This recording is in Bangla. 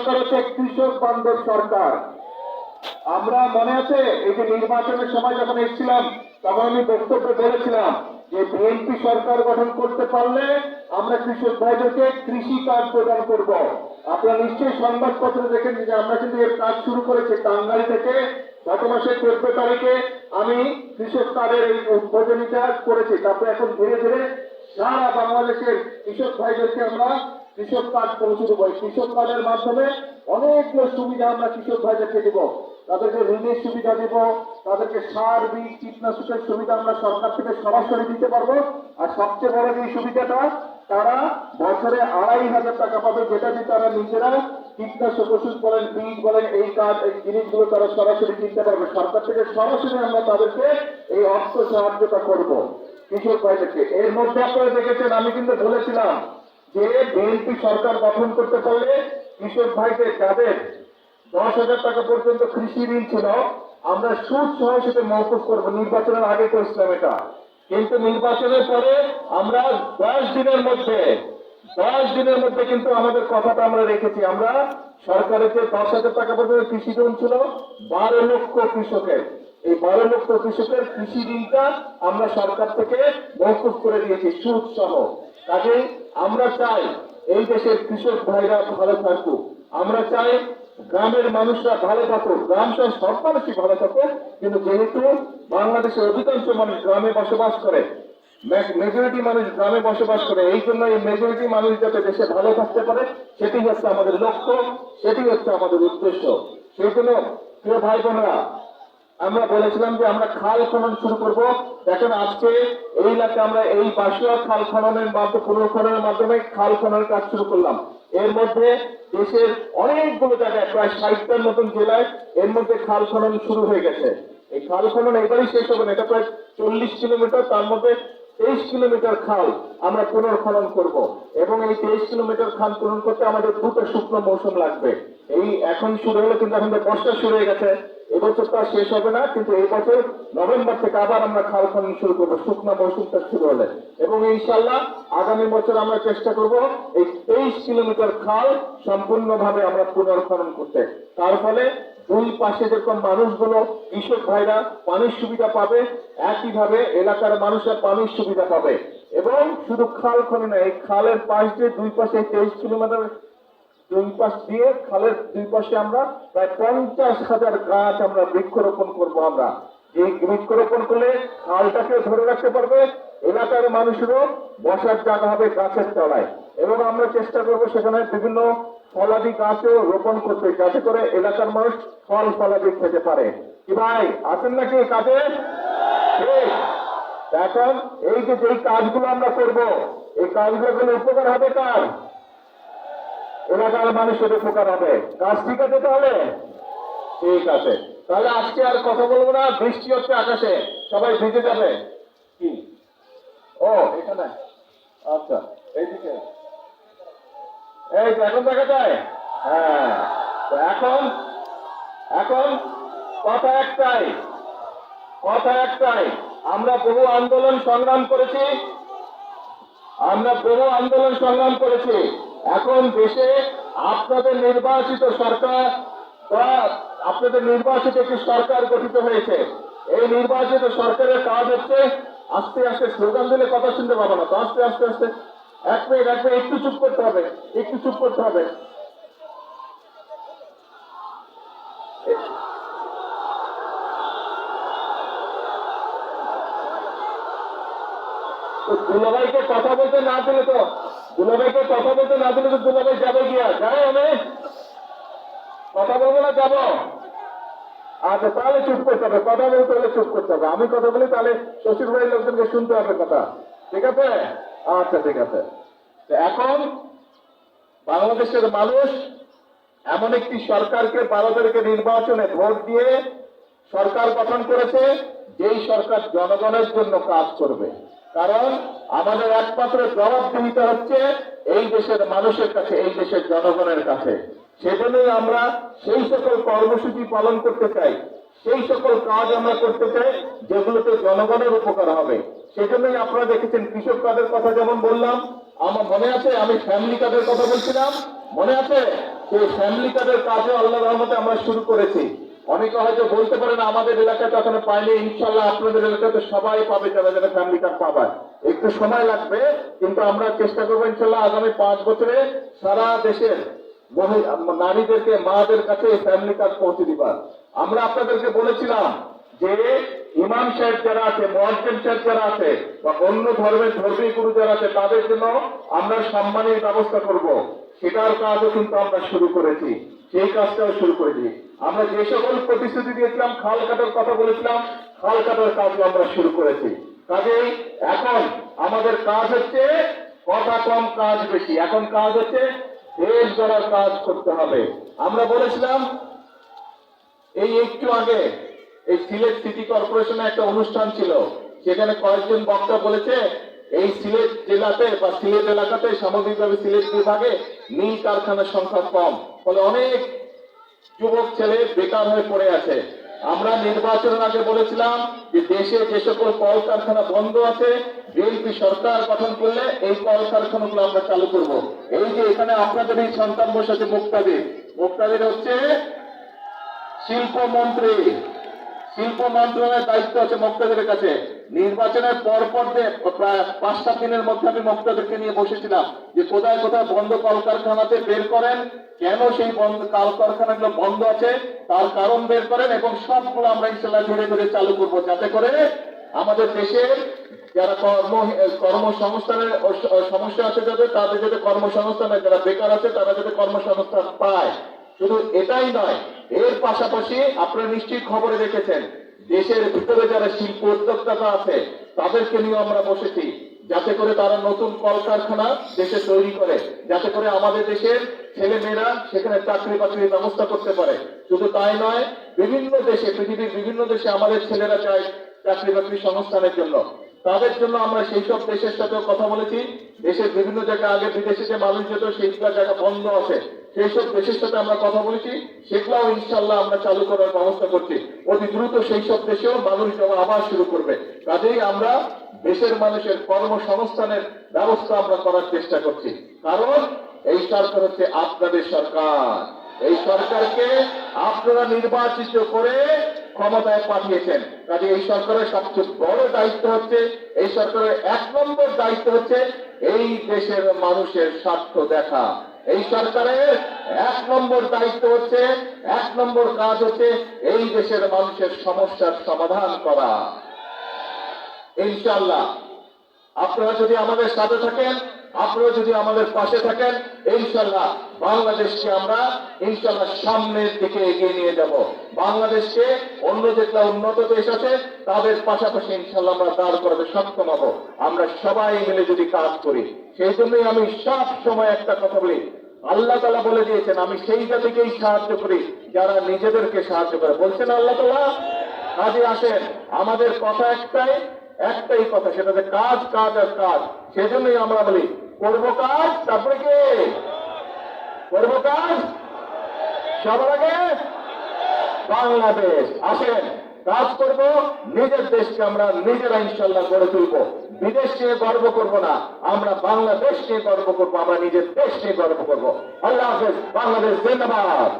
হচ্ছে কৃষক বান্ধব সরকার। আমরা মনে আছে এই যে নির্বাচনের সময় যখন এসেছিলাম তখন আমি বক্তব্যে বলেছিলাম যে বিএনপি সরকার গঠন করতে পারলে আমরা কৃষক ভাইদেরকে কৃষি কার্ড প্রদান করব। আপনারা নিশ্চয়ই সংবাদপত্রে দেখেন যে আমরা কিন্তু এর কাজ শুরু করেছি টাঙ্গাইল থেকে। গত মাসের 14 তারিখে আমি কৃষক কার্ডের এই উদ্বোধনীটা করেছি। তারপরে এখন ধীরে ধীরে সারা বাংলাদেশের কৃষক ভাইদেরকে আমরা কৃষক কার্ড পৌঁছে দেবো। কৃষক কার্ডের মাধ্যমে অনেকগুলো সুবিধা আমরা কৃষক ভাইদেরকে দেবো। তাদেরকে ঋণের সুবিধা দেব, তাদেরকে সার বীজ কীটনাশকের সুবিধা আমরা সরকার থেকে সরাসরি দিতে পারবো। আর সবচেয়ে বড় যে সুবিধাটা, তারা বছরে 2,500 টাকা পাবে, যেটা দিয়ে তারা নিজেরা কীটনাশক ওষুধ বলেন, বীজ বলেন, এই কাজ এই জিনিসগুলো তারা সরাসরি কিনতে পারবে। সরকার থেকে সরাসরি আমরা তাদেরকে এই অর্থ সাহায্যটা করব কৃষক ভাইদেরকে। এর মধ্যে আপনারা দেখেছেন আমি কিন্তু বলেছিলাম যে বিএনপি সরকার গঠন করতে পারলে কৃষক ভাইদের যাদের 10,000 টাকা পর্যন্ত কৃষি ঋণ ছিল আমরা সুদ সহ সেটা মওকুফ করবো। নির্বাচনের আগে করেছিলাম এটা, কিন্তু নির্বাচনের পরে আমরা 10 দিনের মধ্যে কিন্তু আমাদের কথাটা আমরা রেখেছি। আমরা সরকারের যে 10,000 টাকা পর্যন্ত কৃষি ঋণ ছিল 12 লক্ষ কৃষকের, এই 12 লক্ষ কৃষকের কৃষি ঋণটা আমরা সরকার থেকে মওকুফ করে দিয়েছি সুদ সহ। কাজেই আমরা চাই এই দেশের কৃষক ভাইরা ভালো থাকুক, আমরা চাই গ্রামের মানুষরা ভালো থাকুক, গ্রাম সহ সব মানুষই ভালো থাকুক। কিন্তু যেহেতু বাংলাদেশের অধিকাংশ মানুষ গ্রামে বসবাস করে, মেজরিটি মানুষ গ্রামে বসবাস করে, এই জন্য এই মেজরিটি মানুষ যাতে দেশে ভালো থাকতে পারে সেটি হচ্ছে আমাদের লক্ষ্য, সেটি হচ্ছে আমাদের উদ্দেশ্য। সেই জন্য প্রিয় ভাই বোনেরা, আমরা বলেছিলাম যে আমরা খাল খনন শুরু করব। দেখেন আজকে এই এলাকায় আমরা এই বাসুয়া খাল খননের মাধ্যমে, পুনর্খননের মাধ্যমে খাল খননের কাজ শুরু করলাম। এর মধ্যে দেশের অনেকগুলো জায়গায় প্রায় 60টার মতন জেলায় এর মধ্যে খাল খনন শুরু হয়ে গেছে। এই খাল খনন এবারই শেষ হবে না, এটা প্রায় 40 কিলোমিটার, তার মধ্যে 23 কিলোমিটার খাল আমরা পুনর্খনন করব। এবং এই 23 কিলোমিটার খাল পূরণ করতে আমাদের 2টো শুকনো মৌসুম লাগবে। এই এখন শুরু হলো, কিন্তু এখন বর্ষা শুরু হয়ে গেছে, এবছর তা শেষ হবে না, কিন্তু এই বছর নভেম্বর থেকে আবার আমরা খাল খনন শুরু করবো শুকনো মৌসুমটা শুরু হলে। এবং ইনশাল্লাহ আগামী বছর আমরা চেষ্টা করব এই 23 কিলোমিটার খাল সম্পূর্ণভাবে আমরা পুনর্খনন করতে। তার ফলে দুই পাশে যেরকম মানুষগুলো কৃষক ভাইরা পানির সুবিধা পাবে, একইভাবে এলাকার মানুষের পানির সুবিধা পাবে। এবং শুধু খাল খনন, এই খালের পাশ দিয়ে দুই পাশে 23 কিলোমিটার দুই পাশ দিয়ে খালের দুই পাশে আমরা প্রায় 50,000 গাছ আমরা বৃক্ষরোপণ করব। আমরা এই বৃক্ষরোপণ করলে খালটাকে ধরে রাখতে পারবে, এলাকার মানুষেরও বসার জায়গা হবে গাছের তলায়। এবং আমরা চেষ্টা করব সেখানে বিভিন্ন ফলাদি গাছও রোপণ করতে, যাতে করে এলাকার মানুষ ফল ফলাদি খেতে পারে। কি ভাই আছেন নাকি কাজে? এখন এই যে যেই কাজগুলো আমরা করব, এই কাজগুলো করলে উপকার হবে কার? এলাকার মানুষের উপকার হবে। কাজ ঠিক আছে? তাহলে ঠিক আছে, তাহলে আজকে আর কথা বলবো না, বৃষ্টি হচ্ছে আকাশে, সবাই ভিজে যাবে। কি ও এখানে, আচ্ছা এইদিকে, এই যে এখন দেখা যায়। হ্যাঁ, এখন এখন কথা একটাই, আমরা বহু আন্দোলন সংগ্রাম করেছি। এখন দেশে আপনাদের নির্বাচিত সরকার বা আপনাদের নির্বাচিত একটি সরকার গঠিত হয়েছে। এই নির্বাচিত সরকারের কাজ হচ্ছে আস্তে আস্তে, স্লোগান দিলে কথা শুনতে পাবো না তো, আস্তে আস্তে এক মিনিট একটু চুপ করতে হবে। দুলাভাইকে কথা বলতে না দিলে তো দুলাভাই যাবে গিয়া যায়, আমি কথা বলবো না, যাবো। আচ্ছা তাহলে চুপ করতে হবে, কথা বলতে হলে চুপ করতে হবে। আমি কথা বলি তাহলে শ্বশুর বাড়ির লোকজনকে শুনতে হবে কথা, ঠিক আছে? আচ্ছা ঠিক আছে। এখন বাংলাদেশের মানুষ এমন একটি সরকারকে 12 তারিখে নির্বাচনে ভোট দিয়ে সরকার গঠন করেছে, যেই সরকার জনগণের জন্য কাজ করবে। কারণ আমাদের একমাত্র জবাবদিহিতা হচ্ছে এই দেশের মানুষের কাছে, এই দেশের জনগণের কাছে। সেজন্যই আমরা সেই সকল কর্মসূচি পালন করতে চাই, সেই সকল কাজ আমরা করতে চাই যেগুলোতে জনগণের উপকার হবে। সেজন্যই আপনারা দেখেছেন কৃষক কার্ডের কথা যেমন বললাম, আমার মনে আছে আমি ফ্যামিলি কার্ডের কথা বলছিলাম, মনে আছে? সেই ফ্যামিলি কার্ডের কাজও আল্লাহর রহমতে আমরা শুরু করেছি। অনেকে হয়তো বলতে পারেন আমাদের এলাকাতে এখনো পাইনি, ইনশাল্লাহ আপনাদের এলাকাতে সবাই পাবে যারা যারা ফ্যামিলি কার্ড পাবে। একটু সময় লাগবে, কিন্তু আমরা চেষ্টা করবো ইনশাল্লাহ আগামী 5 বছরে সারা দেশের নারীদেরকে, মাদের কাছে এই ফ্যামিলি কার্ড পৌঁছে দিবার। আমরা আপনাদেরকে বলেছিলাম যে ইমাম সাহেব যারা আছে, মুয়াজ্জিন সাহেব যারা আছে, বা অন্য ধর্মের ধর্মী গুরু যারা আছে, তাদের জন্য আমরা সম্মানের ব্যবস্থা করব। সেটার কাজও কিন্তু আমরা শুরু করেছি, সেই কাজটাও শুরু করেছি। আমরা যে সকল প্রতিশ্রুতি দিয়েছিলাম, খাল কাটার কথা বলেছিলাম, খাল কাটার কাজও আমরা শুরু করেছি। কাজেই এখন আমাদের কাজ হচ্ছে কথা কম, কাজ বেশি। এখন কাজ হচ্ছে দেশ গড়ার কাজ করতে হবে। আমরা বলেছিলাম এই একটু আগে এই সিলেট সিটি কর্পোরেশনে একটা অনুষ্ঠান ছিল, সেখানে কয়েকজন বক্তা বলেছে এই সিলেট জেলাতে বা সিলেট এলাকাতে সামগ্রিকভাবে সিলেট বিভাগে নীল কারখানার সংখ্যা কম, ফলে অনেক যুবক ছেলে বেকার হয়ে পড়ে আছে। আমরা নির্বাচনের আগে বলেছিলাম যে দেশে যে সকল কলকারখানা বন্ধ আছে, বিএনপি সরকার গঠন করলে এই কলকারখানাগুলো আমরা চালু করব। এই যে এখানে আপনাদের এই সন্তান বসে আছে মুক্তাদির, মুক্তাদির হচ্ছে শিল্পমন্ত্রী, শিল্প মন্ত্রণালয়ের দায়িত্ব আছে মুক্তাদের কাছে। নির্বাচনের পর প্রায় 5-7 দিনের মধ্যে আমি মুক্তাদেরকে নিয়ে বসেছিলাম যে কোথায় কোথায় বন্ধ কলকারখানাতে বের করেন, কেন সেই বন্ধ কলকারখানাগুলো বন্ধ আছে তার কারণ বের করেন, এবং সবগুলো আমরা ইনশাল্লাহ ধীরে ধীরে চালু করব, যাতে করে আমাদের দেশের যারা কর্মসংস্থানের সমস্যা আছে তাদের যাতে কর্মসংস্থানের, যারা বেকার আছে তারা যাতে কর্মসংস্থান পায়। শুধু এটাই নয়, এর পাশাপাশি আপনারা নিশ্চয়ই খবরে দেখেছেন দেশের ভিতরে যারা শিল্প উদ্যোক্তা আছে তাদেরকে নিয়ে আমরা বসেছি, যাতে করে তারা নতুন কলকারখানা দেশে তৈরি করে, যাতে করে আমাদের দেশের ছেলে মেয়েরা সেখানে চাকরি বাকরির ব্যবস্থা করতে পারে। শুধু তাই নয়, বিভিন্ন দেশে, পৃথিবীর বিভিন্ন দেশে আমাদের ছেলেরা চায় চাকরি বাকরি সংস্থানের জন্য। তাদের জন্য আমরা সেই সব দেশের সাথেও কথা বলেছি। দেশের বিভিন্ন জায়গায় আগে বিদেশে যে মানুষ যেত সেইগুলো জায়গা বন্ধ আছে, সেই সব দেশের সাথে আমরা কথা বলেছি, সেগুলাও ইনশাল্লাহ আমরা চালু করার ব্যবস্থা করছি। অতি দ্রুত সেই সব দেশেও মানুষ যাওয়া আবার শুরু করবে। কাজেই আমরা দেশের মানুষের কর্মসংস্থানের ব্যবস্থা আমরা করার চেষ্টা করছি, কারণ এই সরকার হচ্ছে আপনাদের সরকার। এই সরকারকে আপনারা নির্বাচিত করে ক্ষমতায় পাঠিয়েছেন। কাজে এই সরকারের সবচেয়ে বড় দায়িত্ব হচ্ছে, এই সরকারের 1 নম্বর দায়িত্ব হচ্ছে এই দেশের মানুষের স্বার্থ দেখা। এই সরকারের 1 নম্বর দায়িত্ব হচ্ছে, 1 নম্বর কাজ হচ্ছে এই দেশের মানুষের সমস্যার সমাধান করা। ইনশাআল্লাহ আপনারা যদি আমাদের সাথে থাকেন, আপনারা যদি আমাদের পাশে থাকেন, ইনশাআল্লাহ বাংলাদেশকে আমরা ইনশাআল্লাহ সামনের দিকে এগিয়ে নিয়ে যাব। বাংলাদেশকে অন্য যেগুলো উন্নত দেশ আছে তাদের পাশাপাশি ইনশাআল্লাহ আমরা দাঁড় করাতে সক্ষম হব, আমরা সবাই মিলে যদি কাজ করি। সেই জন্যই আমি সব সময় একটা কথা বলি, আল্লাহ তাআলা বলে দিয়েছেন আমি সেই জাতিকেই সাহায্য করি যারা নিজেদেরকে সাহায্য করে। বলছেন আল্লাহ তাআলা। কাজে আসেন, আমাদের কথা একটাই কথা, সেটা হচ্ছে কাজ, কাজ আর কাজ। সেজন্যই আমরা বলি করব কাজ, তারপরে কি করব কাজ, সবার আগে বাংলাদেশ। আসেন কাজ করব, নিজের দেশকে আমরা নিজেরা ইনশাল্লাহ গড়ে তুলব। বিদেশ নিয়ে গর্ব করব না, আমরা বাংলাদেশ নিয়ে গর্ব করব, আমরা নিজের দেশ নিয়ে গর্ব করব। আল্লাহ হাফেজ। বাংলাদেশ জিন্দাবাদ।